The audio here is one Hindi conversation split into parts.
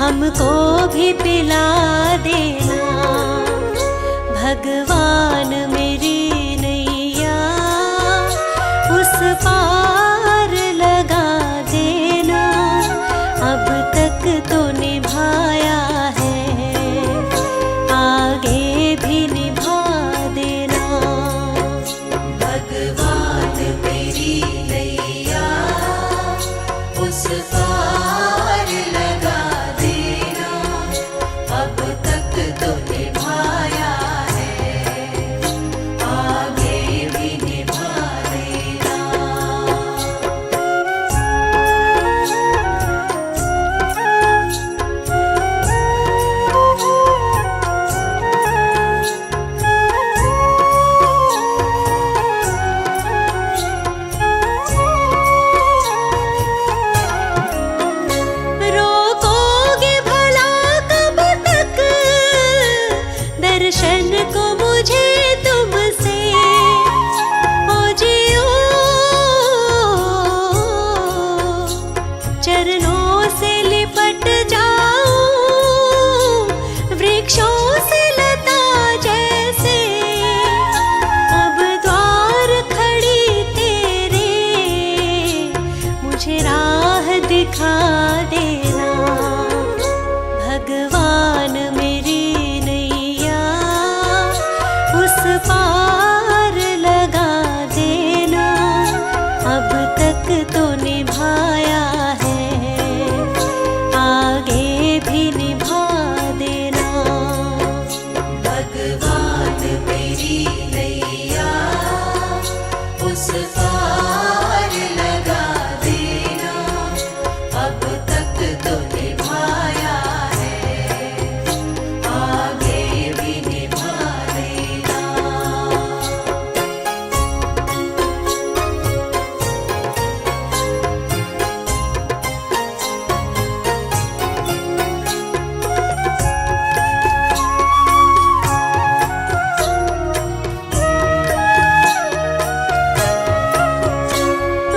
हमको भी पिला देना। भगवान मेरी नैया उस पार लगा देना। अब तक तो निभाया है, आगे भी निभा देना। भगवान मेरी नैया उस पार लगा देना। अब तक तो निभाया है, आगे भी निभा देना। रोकोगे भला कब तक दर्शन को मुझे तुमसे? ओ जियो चरणों से लिपट जाऊं, वृक्षों से लता जैसे। अब द्वार खड़ी तेरे, मुझे राह दिखा देना। भगवान मेरी नैया उस पार लगा देना। अब तक तो निभाया है, आगे भी निभा देना। भगवान मेरी नैया उस पार लगा देना। अब तक तो निभाया है, आगे भी निभा देना।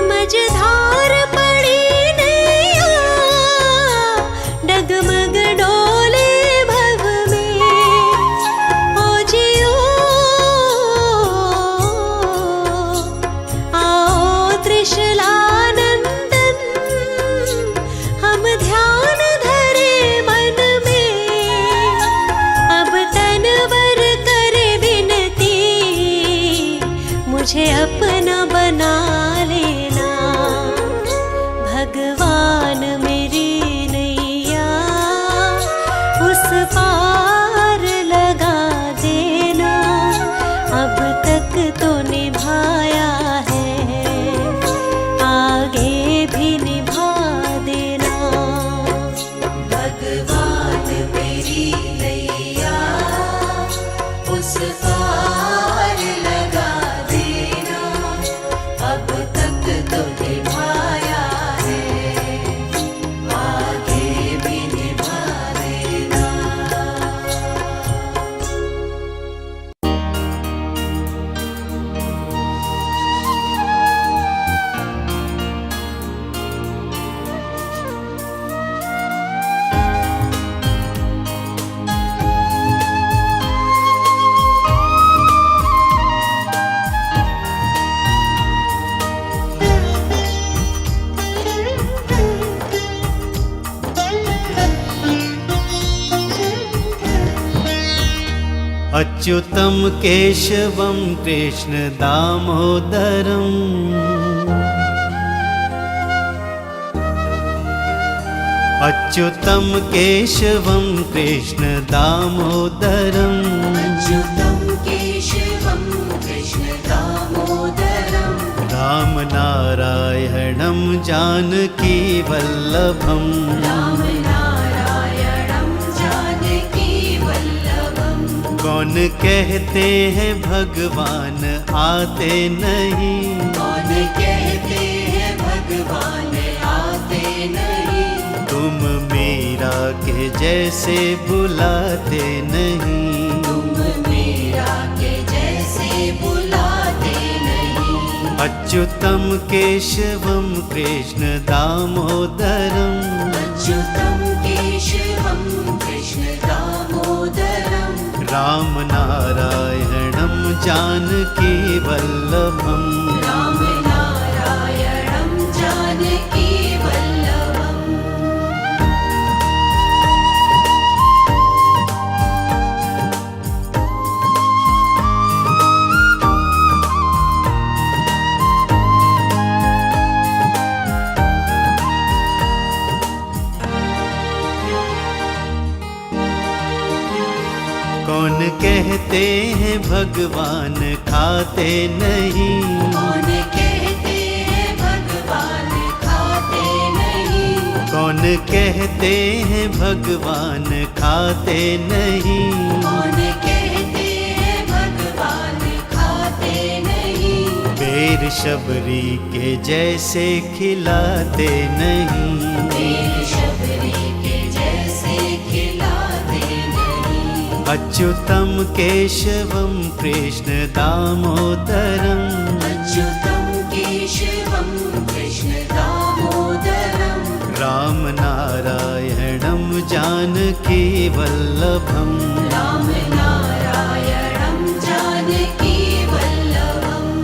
मझधार पड़ी नैया, डगमग डोले भव में। ओ जियो आओ त्रिशलानंदन, हम ध्यान धरे मन में। अब तनवर करे विनती, मुझे अपना बना लेना। भगवान मेरी नैया उस पार लगा देना। अब तक तो निभाया है, आगे भी निभा देना। भगवान मेरी नैया उस पार लगा देना। अब तक तो निभाया है, आगे भी निभा देना। अच्युतं केशवं कृष्ण दामोदरम् अच्युतं केशवं कृष्ण दामोदरम् अच्युतं केशवं कृष्ण दामोदरम् रामनारायणं जानकी वल्लभम् रामनारायणं जानकी वल्लभम्। कौन कहते हैं भगवान आते नहीं? कौन कहते हैं भगवान आते नहीं? तुम मीरा के जैसे बुलाते नहीं। तुम मीरा के जैसे बुलाते नहीं। अच्युतं केशवं कृष्ण दामोदरम् अच्युतं केशवं राम नारायणं जानकी वल्लभम् राम नारायणं जानकी वल्लभम् कौन कहते हैं भगवान खाते नहीं, कौन कहते हैं भगवान खाते नहीं, कौन कहते हैं भगवान खाते नहीं, कौन कहते हैं भगवान खाते नहीं, बेर शबरी के जैसे खिलाते नहीं, बेर शबरी के जैसे खिलाते नहीं, अच्युतम केशवम कृष्ण दामोदरम अच्युतं केशवं कृष्ण दामोदरं राम नारायणं जानकी वल्लभम् राम नारायणं जानकी वल्लभम्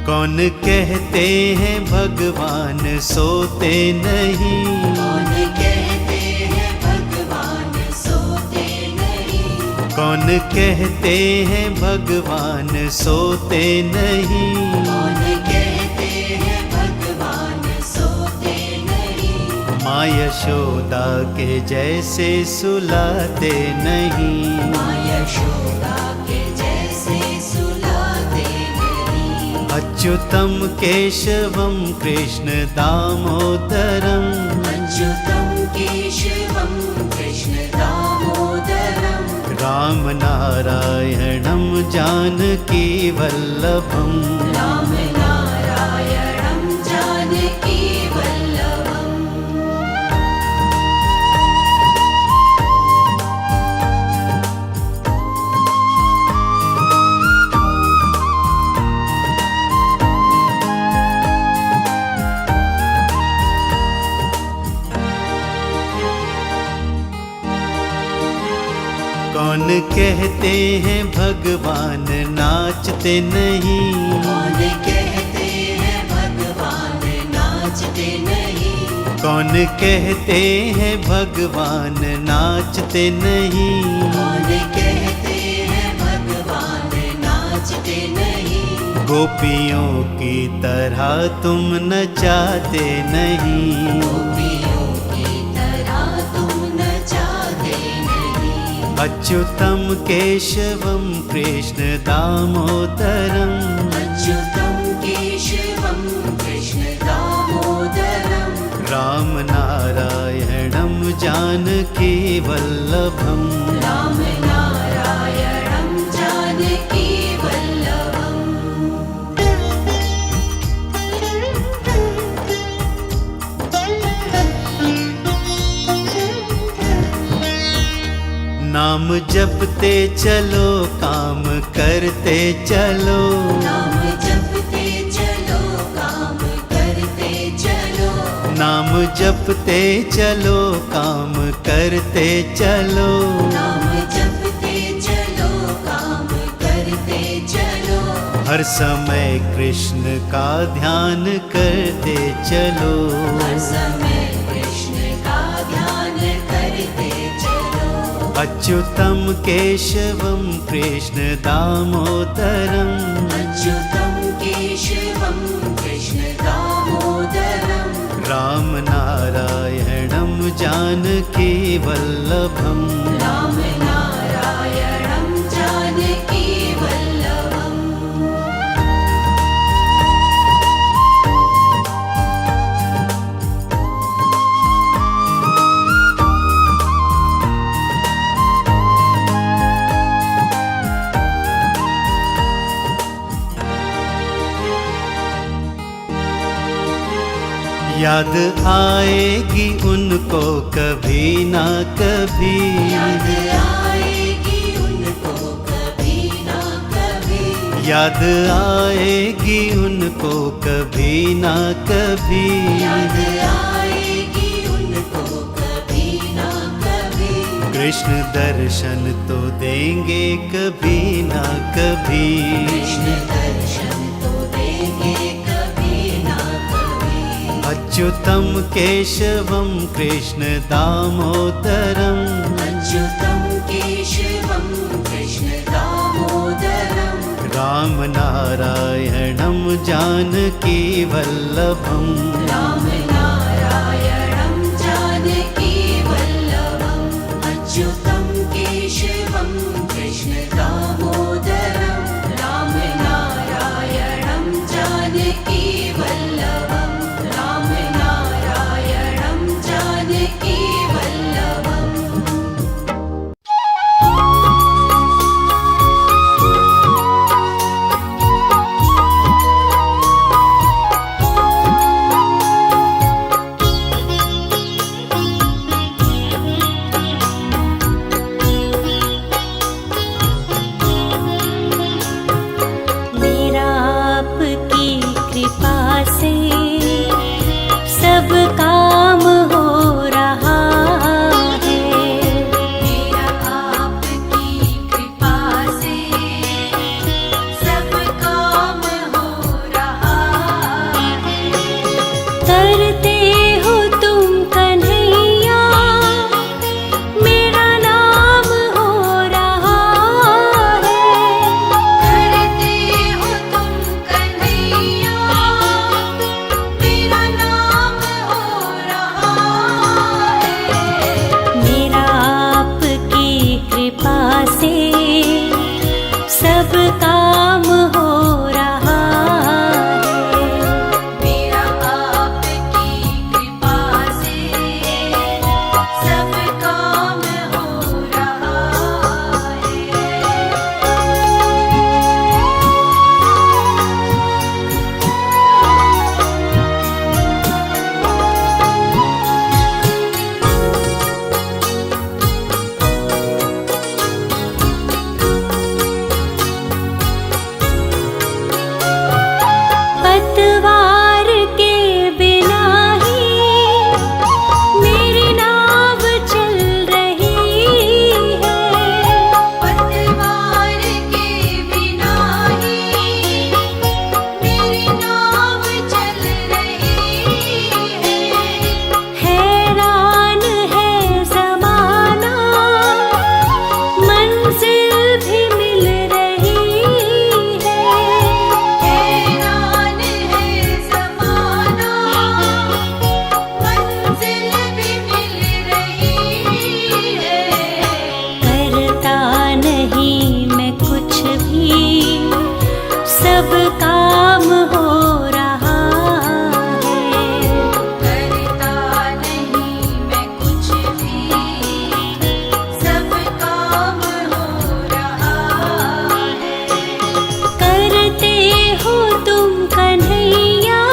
कौन कहते हैं भगवान सोते नहीं, कौन कहते हैं भगवान सोते नहीं, कौन कहते हैं भगवान सोते नहीं, कौन कहते हैं भगवान सोते नहीं, माँ यशोदा के जैसे सुलाते नहीं, माँ यशोदा के जैसे सुलाते नहीं, अच्युतम केशवम कृष्ण दामोदरम अच्युतं केशवं कृष्ण दामोदरं राम नारायणं जानकी वल्लभम् राम नारायणं जानकी वल्लभम् कौन कहते हैं भगवान नाचते नहीं, कौन कहते हैं भगवान नाचते नहीं, कौन कहते हैं भगवान नाचते नहीं, कौन कहते हैं भगवान नाचते नहीं, गोपियों की तरह तुम नचाते नहीं, गोपियों की तरह तुम नचाते नहीं, अच्युतम केशवम कृष्ण दामोदरम अच्युतं केशवं कृष्ण दामोदरं राम नारायणं जानकी वल्लभम् राम नारायणं जानकी वल्लभम् नाम जपते चलो काम करते चलो, नाम जपते चलो काम करते चलो, नाम जपते चलो काम करते चलो, नाम जपते चलो काम करते चलो, हर समय कृष्ण का ध्यान करते चलो, हर समय कृष्ण का ध्यान करते चलो, अच्युतम केशवम कृष्ण दामोदरम अच्युतं केशवं कृष्ण दामोदरं राम नारायणं जानकी वल्लभम् राम नारायणं जानकी वल्लभम् याद आएगी उनको कभी ना कभी, याद आएगी उनको कभी ना कभी, याद आएगी उनको कभी ना कभी, याद आएगी उनको कभी ना कभी। कृष्ण दर्शन तो देंगे कभी ना कभी, कृष्ण दर्शन तो देंगे कभी ना कभी। अच्युतम केशवम कृष्ण दामोदरम, अच्युतं केशवं कृष्ण दामोदरं। राम नारायणं जानकी वल्लभम, राम नारायणं जानकी वल्लभम्। अच्युतं केशवं कृष्ण दामोदरं। राम नारायणं जानकी वल्लभम्। राम नारायणं जानकी वल्लभम्। मेरा आपकी कृपा से सब काम हो रहा है। मेरा आपकी कृपा से सब काम हो रहा है। करते हो तुम कन्हैया मेरा नाम हो रहा है। करते हो तुम कन्हैया मेरा नाम हो रहा है। मेरा आपकी कृपा से सब काम हो रहा है। मेरा आपकी कृपा से सब काम हो रहा है। पतवार के बिना ही मेरी नाव चल रही है। पतवार के बिना ही मेरी नाव चल रही है। हैरान है ज़माना मंजिल भी मिल रही है। हैरान है ज़माना मंजिल भी मिल रही है। करता नहीं मैं कुछ भी सब काम हो रहा है। करता नहीं मैं कुछ भी सब काम हो रहा है। करते हो तुम कन्हैया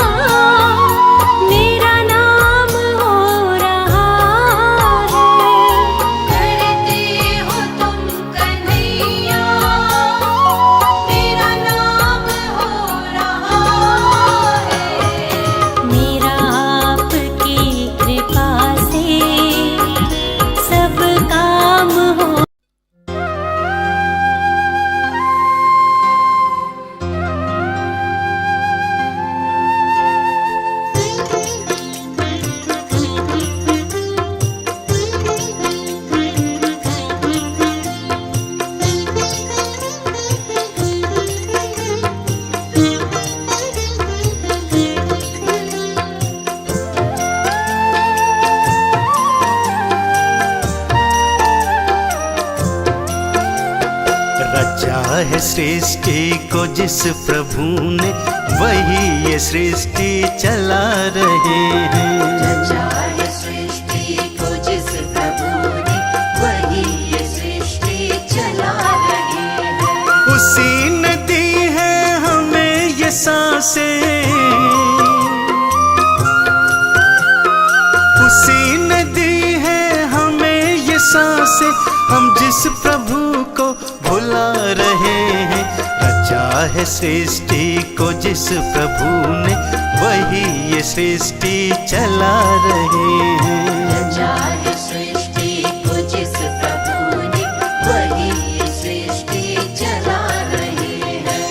मेरा नाम हो रहा है। करते हो तुम कन्हैया मेरा नाम हो रहा है। मेरा आपकी कृपा से सब काम हो। रचा है सृष्टि को जिस प्रभु ने, वही ये सृष्टि चला रहे हैं। रचा है सृष्टि को जिस प्रभु ने, वही ये सृष्टि चला रहे हैं। उसी ने दी है हमें ये सांसें, उसी ने दी है हमें ये सांसें। हम जिस प्रभु को भुला रहे हैं, रचा है सृष्टि को जिस प्रभु ने, वही ये सृष्टि चला रहे हैं। रचा है सृष्टि को जिस प्रभु ने, वही ये सृष्टि चला रहे हैं।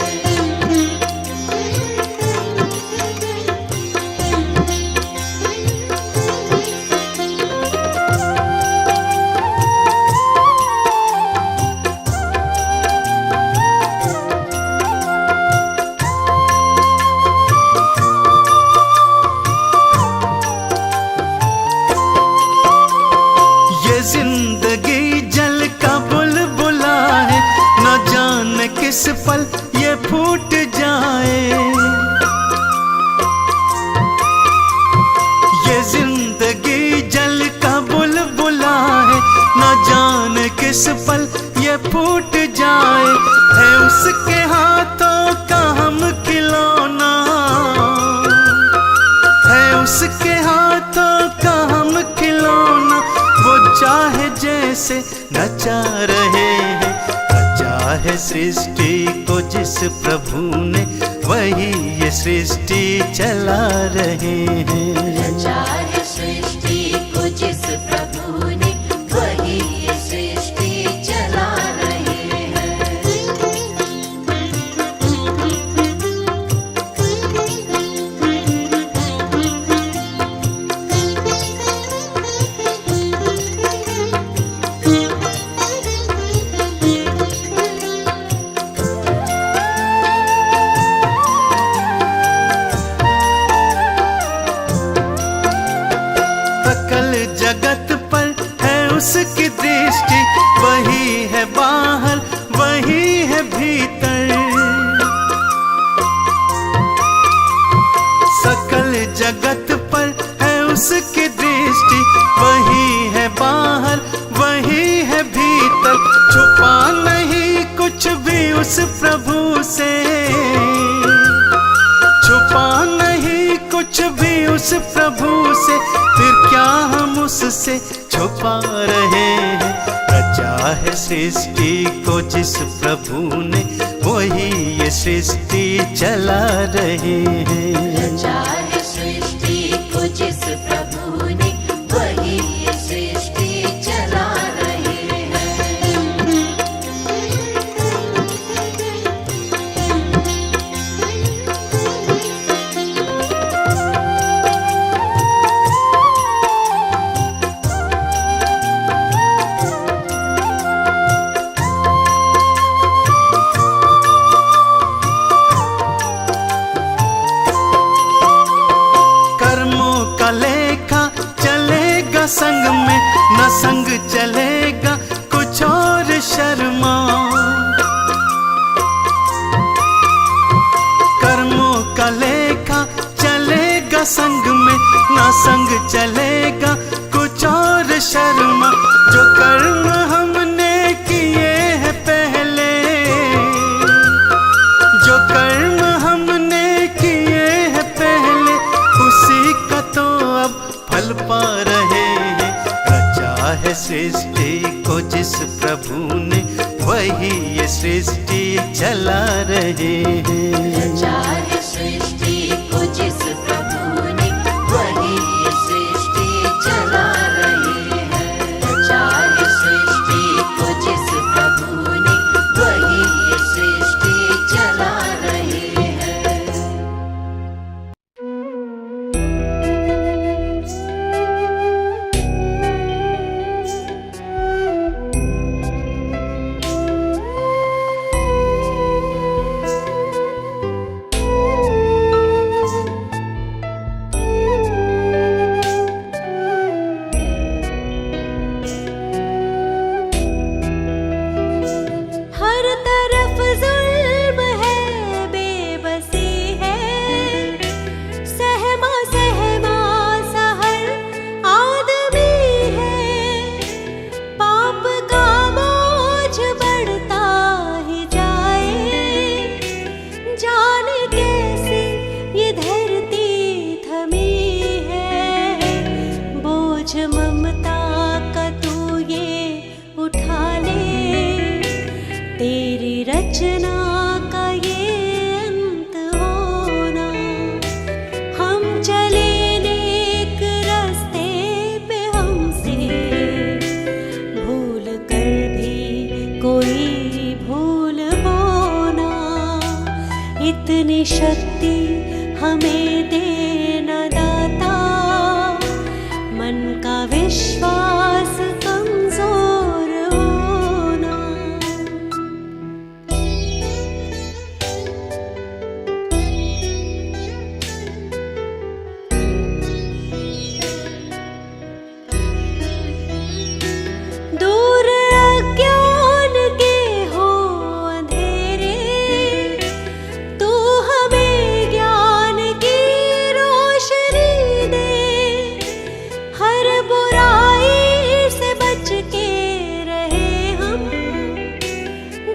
ये जिंदगी जल का बुलबुला है, न जाने किस पल ये फूट जाए। ये जिंदगी जल का बुलबुला है, न जाने किस पल ये फूट जाए। है उसके हाथों का हम खिलौना, है उसके हाथों का हम खिलौना। वो चाहे जैसे नचा रहे हैं। रचा है सृष्टि को जिस प्रभु ने, वही ये सृष्टि चला रहे हैं। रचा है सृष्टि को जिस प्रभु ने, वही ये सृष्टि चला रहे हैं। सकल जगत पर है उसकी दृष्टि, वही है बाहर वही है भीतर। सकल जगत पर है उसकी दृष्टि, वही है बाहर वही है भीतर। छुपा नहीं कुछ भी उस प्रभु से, छुपा नहीं कुछ भी उस प्रभु से। फिर क्या हम उससे छुपा रहे हैं। रचा है सृष्टि को जिस प्रभु ने, वही ये सृष्टि चला रहे हैं। रचा है सृष्टि को जिस प्रभु ने, वही ये सृष्टि चला रहे हैं। कर्मों का लेखा चलेगा संग में, न संग चलेगा कुछ और शर्मा। कर्मों का लेखा चलेगा संग में, न संग चलेगा कुछ और शर्मा। जो कर्म हमने किए हैं पहले, जो कर्म हमने किए हैं पहले, उसी का तो अब फल पा रहे हैं। रचा है सृष्टि को जिस प्रभु ने, वही ये सृष्टि चला रहे हैं। रचा है सृष्टि को जिस प्रभु ने, वही ये सृष्टि चला रहे हैं। रचा है सृष्टि को जिस प्रभु ने, वही ये सृष्टि चला रहे हैं। इतनी शक्ति हमें देना दाता, मन का विश्वास कमजोर होना। दूर अज्ञान के हो अंधेरे, तू हमें ज्ञान की रोशनी दे। हर बुराई से बच के रहे हम,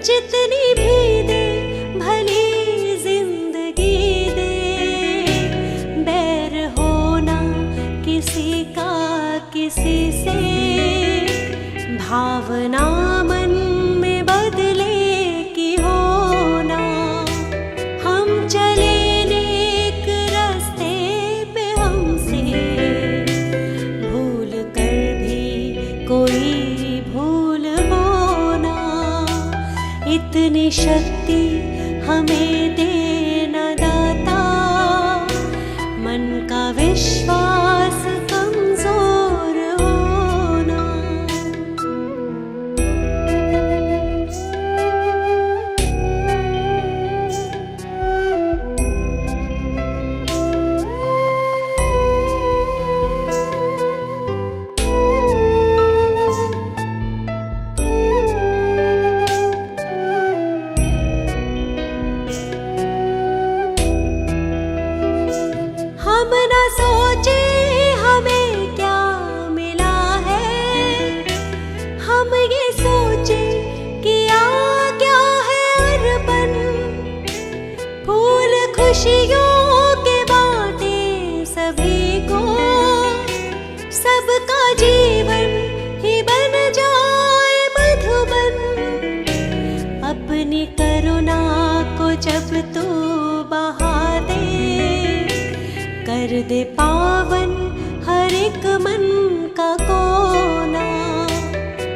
जितनी भी दे भली जिंदगी दे। बैर होना किसी का किसी से, भावना मन में बदले की होना। हम चले नेक रास्ते पे, हमसे भूल कर भी कोई भूल होना। इतनी शक्ति हमें देना दाता, मन का विश्वास कमजोर होना। हम न सोचे हमें क्या मिला है, हम ये सोचे किया क्या है अर्पण। फूल खुशियों के बांटे सभी को, सबका जीवन ही बन जाए मधुबन। अपनी करुणा को जब तू बहा दे, कर दे पावन हर एक मन का कोना।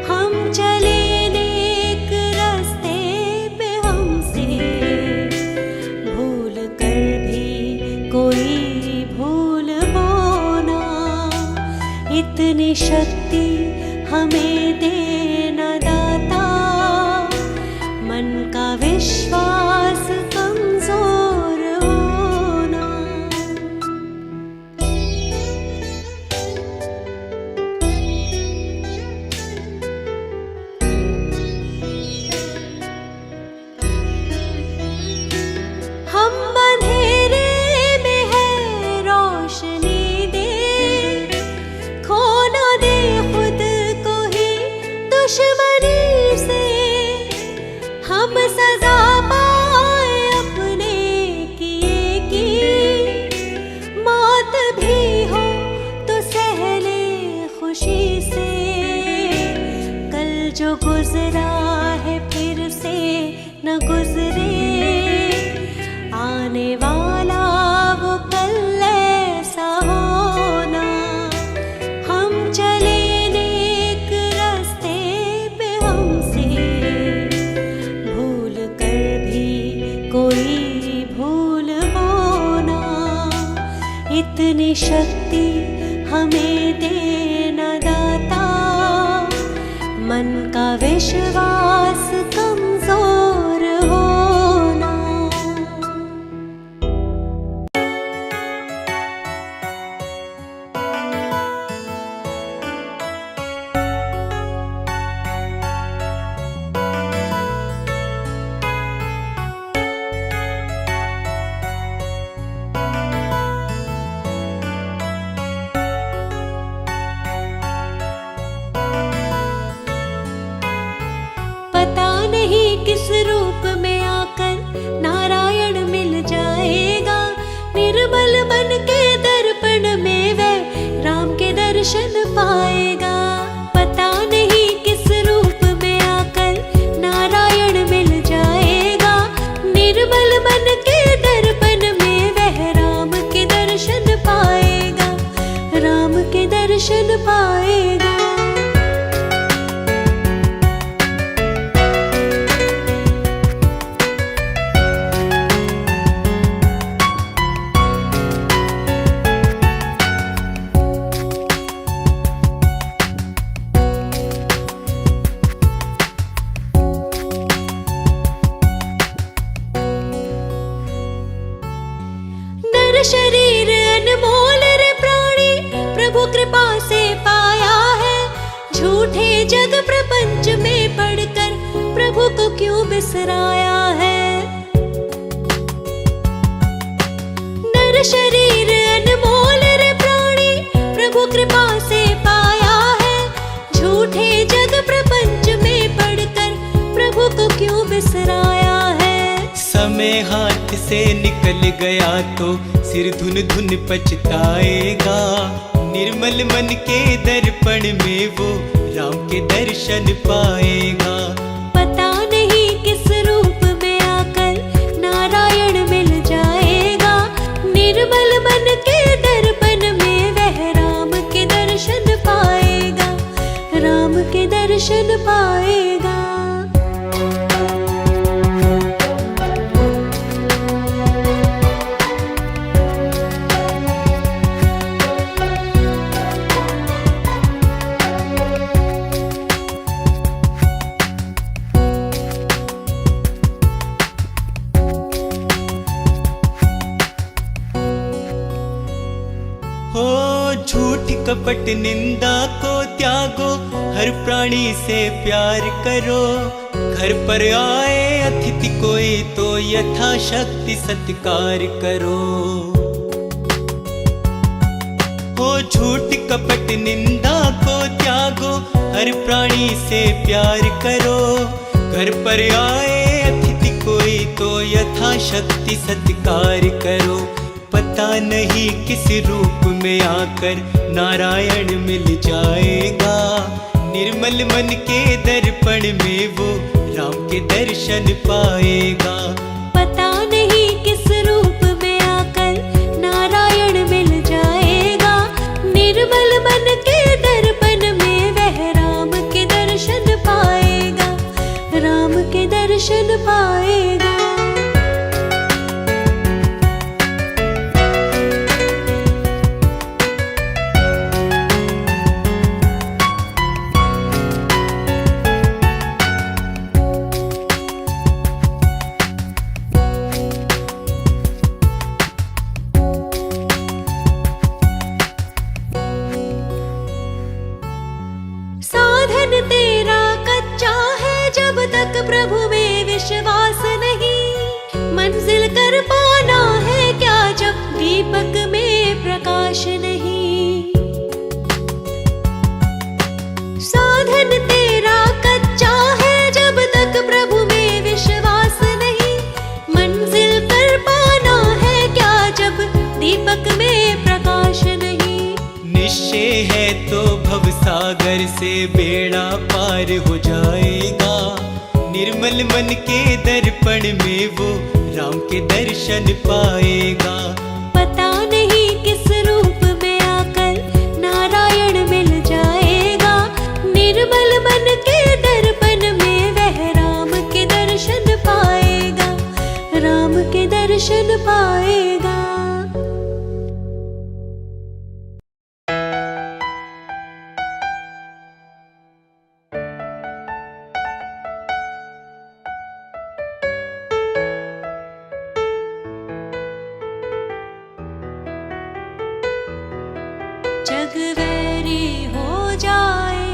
हम चले नेक रास्ते पे, हमसे भूल कर भी कोई भूल होना। इतनी शक्ति हमें देना दाता, मन का विश्वास कमजोर होना। हम अंधेरे में है रोशनी दे, खो ना दे खुद को ही दुश्मनी से। हम सजा पाए अपने किए की, मौत भी हो तो सह ले खुशी से। कल जो गुजरा है फिर से न गुजरे, आने वाला वो कल ऐसा होना। हम चले नेक रास्ते पे, हमसे भूल कर भी कोई भूल होना। इतनी शक्ति हमें देना दाता, मन का विश्वास कमजोर होना। पता नहीं नर शरीर अनमोल रे प्राणी, प्रभु कृपा से पाया है। झूठे जग प्रपंच में पड़कर प्रभु को क्यों बिसराया है। नर शरीर अनमोल रे प्राणी, प्रभु कृपा से पाया है। झूठे जग प्रपंच में पड़कर प्रभु को क्यों बिसराया है। समय हाथ से निकल गया तो सिर धुन धुन पछताएगा। निर्मल मन के दर्पण में वो राम के दर्शन पाएगा। पता नहीं किस रूप में आकर नारायण मिल जाएगा। निर्मल मन के दर्पण में वह राम के दर्शन पाएगा, राम के दर्शन पाएगा। झूठ कपट निंदा को त्यागो, हर प्राणी से प्यार करो। घर पर आए अतिथि कोई तो यथाशक्ति सत्कार करो। हो झूठ कपट निंदा को त्यागो, हर प्राणी से प्यार करो। घर पर आए अतिथि कोई तो यथाशक्ति सत्कार करो। पता नहीं किस रूप में आकर नारायण मिल जाएगा। निर्मल मन के दर्पण में वो राम के दर्शन पाएगा। पता नहीं किस रूप में आकर नारायण मिल जाएगा। निर्मल मन के दर्पण में वह राम के दर्शन पाएगा, राम के दर्शन पाएगा। साधन तेरा कच्चा है जब तक प्रभु में विश्वास नहीं। मंजिल कर पाना है क्या जब दीपक में प्रकाश नहीं। साधन तेरा कच्चा है जब तक प्रभु में विश्वास नहीं। मंजिल कर पाना है क्या जब दीपक में प्रकाश नहीं। निश्चय है तो भवसागर से बेड़ा पार हो जाएगा। निर्मल मन के दर्पण में वो राम के दर्शन पाएगा। पता नहीं किस रूप में आकर नारायण मिल जाएगा। निर्मल मन के दर्पण में वह राम के दर्शन पाएगा, राम के दर्शन पाएगा। जग वैरी हो जाए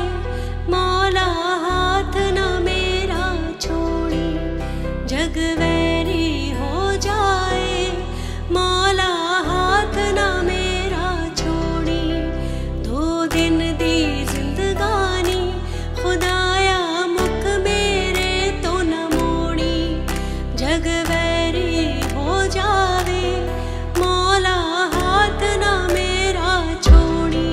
मौला हाथ न मेरा छोड़ी। जग वैरी हो जाए मौला हाथ न मेरा छोड़ी। 2 दिन दी जिंदगानी खुदाया मुख मेरे तो न मोड़ी। जग वैरी हो जावे मौला हाथ न मेरा छोड़ी।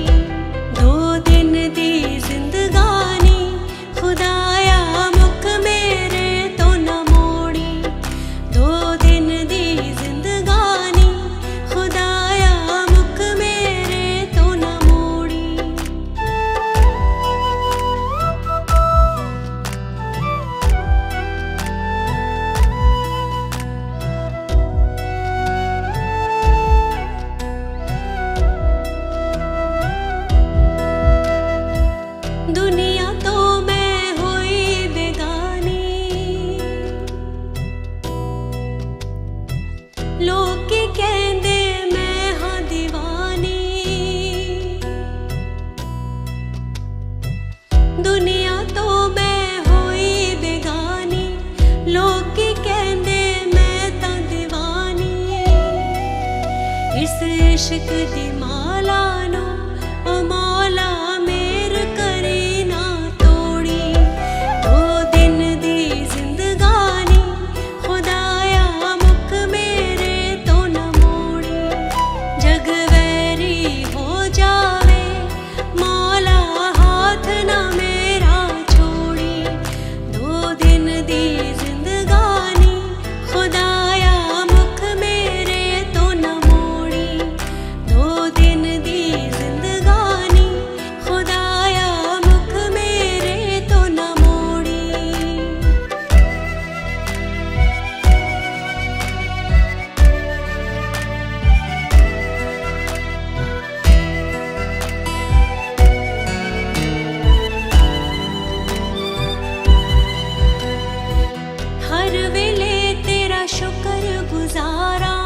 इश्क दी माला नो ओ मौला मेर करे ना तोड़ी। 2 दिन दी जिंदगानी खुदाया मुख मेरे तो न मोड़ी। जग वैरी हो जावे मौला हाथ ना मेरा छोड़ी। 2 दिन दी जिंदगानी खुदाया मुख मेरे तो न मोड़ी। 2 दिन दी जिंदगानी खुदाया मुख मेरे तो न मोड़ी। हर वेले तेरा शुक्र गुजारा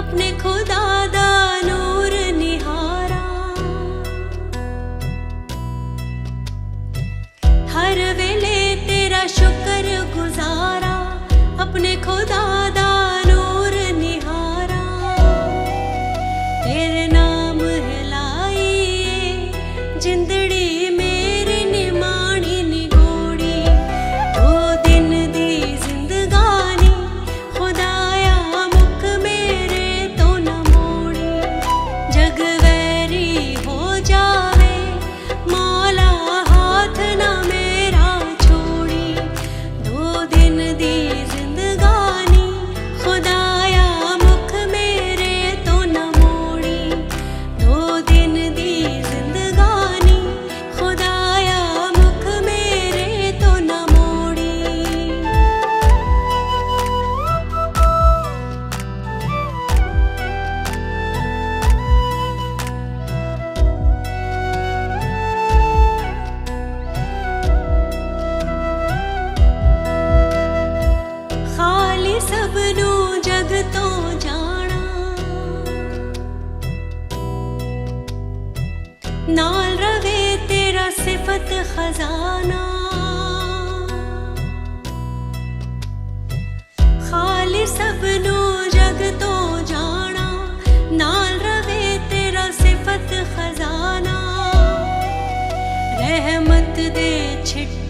अपने खुदा दा नूर निहारा। हर वेले तेरा शुक्र गुजारा अपने खुदा दा नूर निहारा। तेरे नाम हिलाइए जिंदड़ी मेरी निमाणी निगोड़ी। 2 दिन दी जिंदगानी खुदाया मुख मेरे तो न मोड़ी। जग वैरी हो जावे मौला हाथ ना मेरा छोड़ी। 2 दिन दी जिंदगानी खुदाया मुख मेरे तो न मोड़ी। 2 दिन दी जिंदगानी खुदाया मुख मेरे तो न मोड़ी। खाली सबनू जग तो जाना नाल रवे तेरा सिफत खजाना। खाली सबनू जग तो जाना नाल रवे तेरा सिफत खजाना। रहमत दे छिट